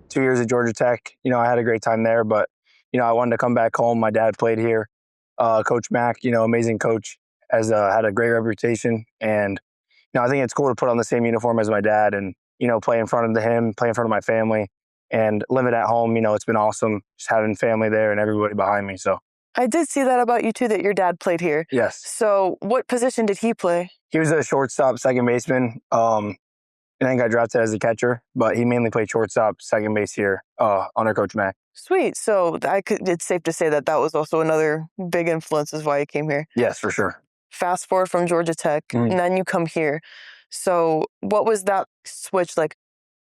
2 years at Georgia Tech. I had a great time there, but, I wanted to come back home. My dad played here. Coach Mack, amazing coach, has had a great reputation. And, I think it's cool to put on the same uniform as my dad and, play in front of him, play in front of my family, and live it at home. It's been awesome just having family there and everybody behind me. So I did see that about you too, that your dad played here. yes. So what position did he play? He was a shortstop, second baseman. And then got drafted as a catcher, but he mainly played shortstop, second base here under Coach Mack. Sweet. So it's safe to say that was also another big influence is why you came here. Yes, for sure. Fast forward from Georgia Tech, and then you come here. So what was that switch like?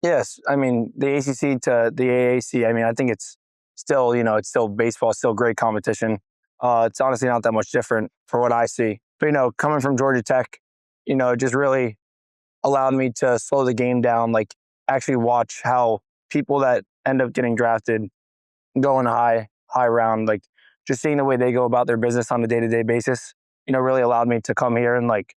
Yes. I mean, the ACC to the AAC, I think it's still, it's still baseball, still great competition. It's honestly not that much different for what I see. But, coming from Georgia Tech, it just really allowed me to slow the game down, like actually watch how people that end up getting drafted go in a high round, like just seeing the way they go about their business on a day-to-day basis, really allowed me to come here and like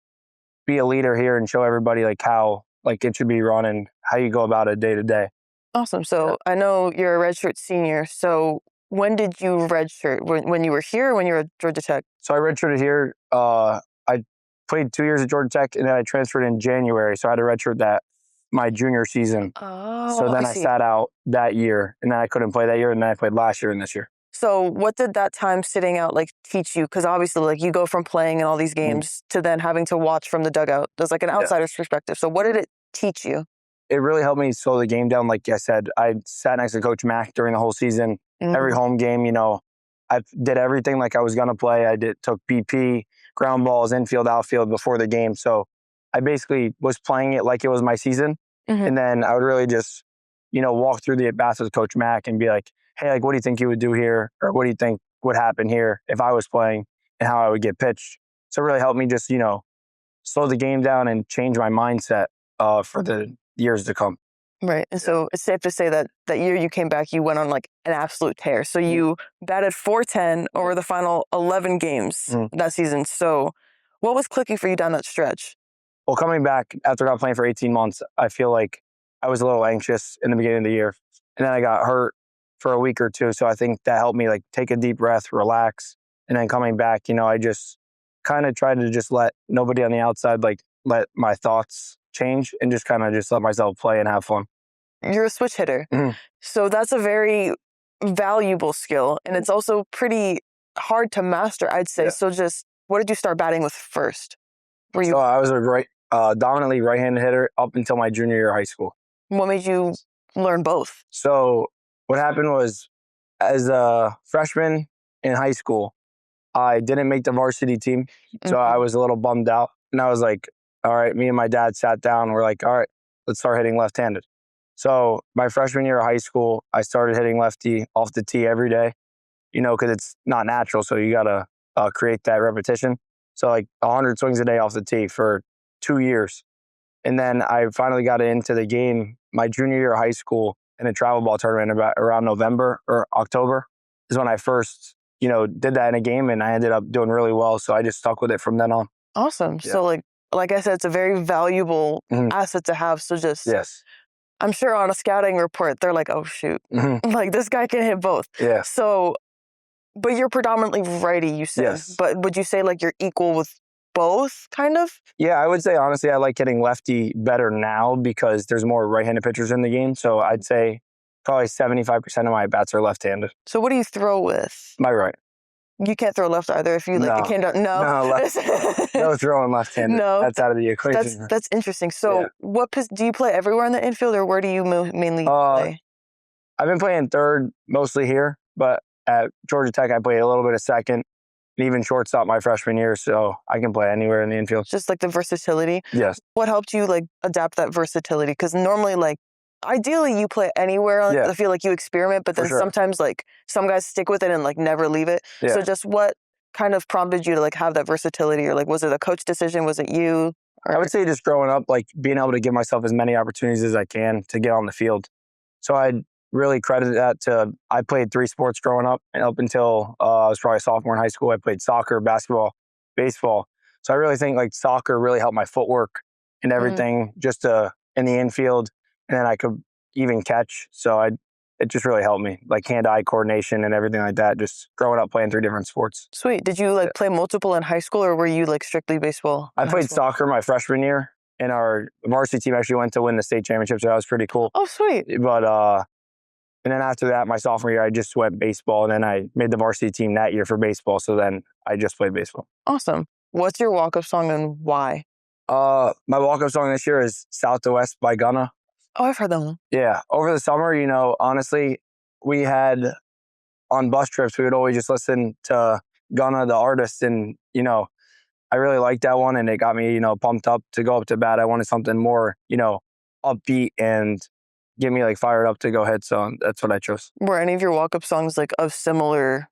be a leader here and show everybody like how like it should be run and how you go about it day to day. Awesome. So I know you're a redshirt senior. So when did you redshirt? When you were here or when you were at Georgia Tech? So I redshirted here. I played 2 years at Georgia Tech and then I transferred in January. So I had to redshirt that my junior season. Oh, so then I sat out that year and then I couldn't play that year and then I played last year and this year. So what did that time sitting out like teach you? Because obviously like you go from playing in all these games to then having to watch from the dugout. There's like an outsider's perspective. So what did it teach you? It really helped me slow the game down. Like I said, I sat next to Coach Mack during the whole season. Every home game, I did everything like I was going to play. Took BP, ground balls, infield, outfield before the game. So I basically was playing it like it was my season. And then I would really just, walk through the at-bats with Coach Mack and be like, hey, like, what do you think you would do here? Or what do you think would happen here if I was playing and how I would get pitched? So it really helped me just, slow the game down and change my mindset for the years to come. Right. And so it's safe to say that that year you came back, you went on like an absolute tear. So you batted .410 over the final 11 games that season. So what was clicking for you down that stretch? Well, coming back after not playing for 18 months, I feel like I was a little anxious in the beginning of the year. And then I got hurt for a week or two. So I think that helped me like take a deep breath, relax. And then coming back, I just kind of tried to just let nobody on the outside, like let my thoughts change and just kind of just let myself play and have fun. You're a switch hitter. So that's a very valuable skill. And it's also pretty hard to master, I'd say. So just, what did you start batting with first? So I was a dominantly right-handed hitter up until my junior year of high school. What made you learn both? So what happened was, as a freshman in high school, I didn't make the varsity team. So I was a little bummed out. And I was like, all right, me and my dad sat down. We're like, all right, let's start hitting left-handed. So my freshman year of high school, I started hitting lefty off the tee every day, because it's not natural. So you got to create that repetition. So like 100 swings a day off the tee for 2 years. And then I finally got into the game my junior year of high school in a travel ball tournament around November or October is when I first, did that in a game and I ended up doing really well. So I just stuck with it from then on. Awesome. Yeah. So like I said, it's a very valuable asset to have. So just, I'm sure on a scouting report, they're like, oh shoot, like this guy can hit both. Yeah. So, but you're predominantly righty, you said. Yes. But would you say like you're equal with both, kind of? Yeah, I would say, honestly, I like hitting lefty better now because there's more right-handed pitchers in the game. So I'd say probably 75% of my bats are left-handed. So what do you throw with? My right. You can't throw left either if you like. You can't. No. No throwing left-handed. No, that's out of the equation. That's interesting. So do you play everywhere in the infield or where do you mainly play? I've been playing third mostly here, but at Georgia Tech, I played a little bit of second. And even shortstop my freshman year, so I can play anywhere in the infield. Just like the versatility? Yes. What helped you like adapt that versatility? Because normally, like, ideally you play anywhere on the field, like you experiment, but then sometimes like some guys stick with it and like never leave it. So just what kind of prompted you to like have that versatility, or like was it a coach decision? Was it you? I would say just growing up, like being able to give myself as many opportunities as I can to get on the field. So I'd really credit that to, I played 3 sports growing up, and up until I was probably a sophomore in high school, I played soccer, basketball, baseball. So I really think like soccer really helped my footwork and everything just in the infield, and then I could even catch. So I it just really helped me, like hand-eye coordination and everything like that, just growing up playing 3 different sports. Sweet. Did you like play multiple in high school, or were you like strictly baseball? I played soccer my freshman year, and our varsity team actually went to win the state championship, so that was pretty cool. Oh, sweet. But and then after that, my sophomore year, I just went baseball, and then I made the varsity team that year for baseball, so then I just played baseball. Awesome. What's your walk-up song and why? My walk-up song this year is South to West by Gunna. Oh, I've heard that one. Yeah. Over the summer, you know, honestly, we had on bus trips, we would always just listen to Gunna, the artist. And, you know, I really liked that one, and it got me, you know, pumped up to go up to bat. I wanted something more, you know, upbeat and get me like fired up to go hit. So that's what I chose. Were any of your walk-up songs like of similar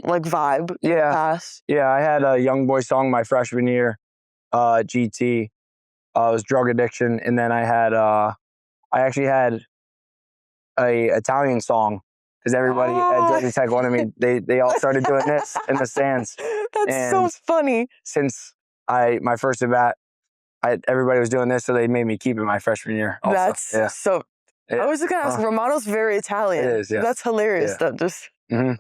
like vibe? Yeah. Past? Yeah. I had a Young Boy song my freshman year, GT. It was drug addiction. And then I actually had a Italian song, because everybody at Georgia Tech wanted me. They all started doing this in the stands. That's so funny. Since my first at bat, everybody was doing this, so they made me keep it my freshman year. Also. That's so. I was just gonna ask. Romano's very Italian. It is. Yeah. That's hilarious. Yeah.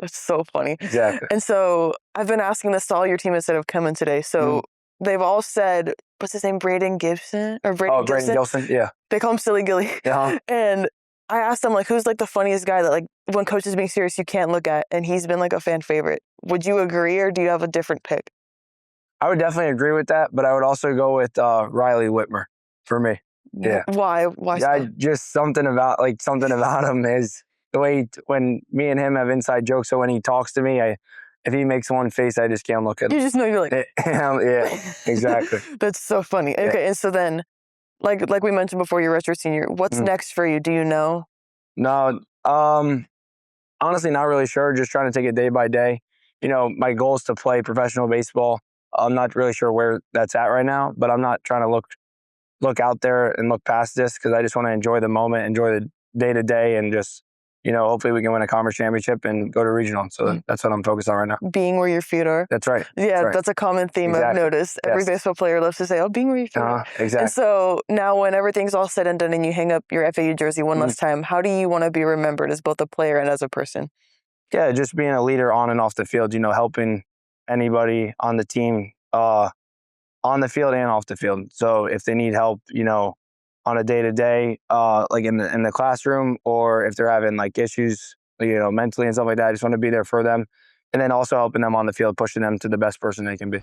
That's so funny. Exactly. And so I've been asking this to all your teammates that have come in today. So they've all said, what's his name, Braden Gibson or Braden Gibson? Braden Gilson. Yeah. They call him Silly Gilly. Yeah. And I asked them, like, who's like the funniest guy that like when coach is being serious you can't look at, and he's been like a fan favorite. Would you agree, or do you have a different pick? I would definitely agree with that, but I would also go with Riley Whitmer for me. Yeah. Why? Yeah, just something about him is the way when me and him have inside jokes. So when he talks to me, if he makes one face, I just can't look at him. You just know you're like, yeah, exactly. That's so funny. Yeah. Okay, and so then, like we mentioned before, you're redshirt senior. What's next for you? Do you know? No, honestly, not really sure. Just trying to take it day by day. You know, my goal is to play professional baseball. I'm not really sure where that's at right now, but I'm not trying to look out there and look past this, because I just want to enjoy the moment, enjoy the day to day, and just, you know, hopefully we can win a conference championship and go to regional. So that's what I'm focused on right now. Being where your feet are. That's right. Yeah, that's a common theme I've noticed. Every baseball player loves to say, oh, being where your feet are. Exactly. And so now when everything's all said and done and you hang up your FAU jersey one last time, how do you want to be remembered as both a player and as a person? Yeah, just being a leader on and off the field, you know, helping anybody on the team, on the field and off the field. So if they need help, you know, on a day-to-day, like in the classroom, or if they're having like issues, you know, mentally and stuff like that, I just want to be there for them. And then also helping them on the field, pushing them to the best person they can be.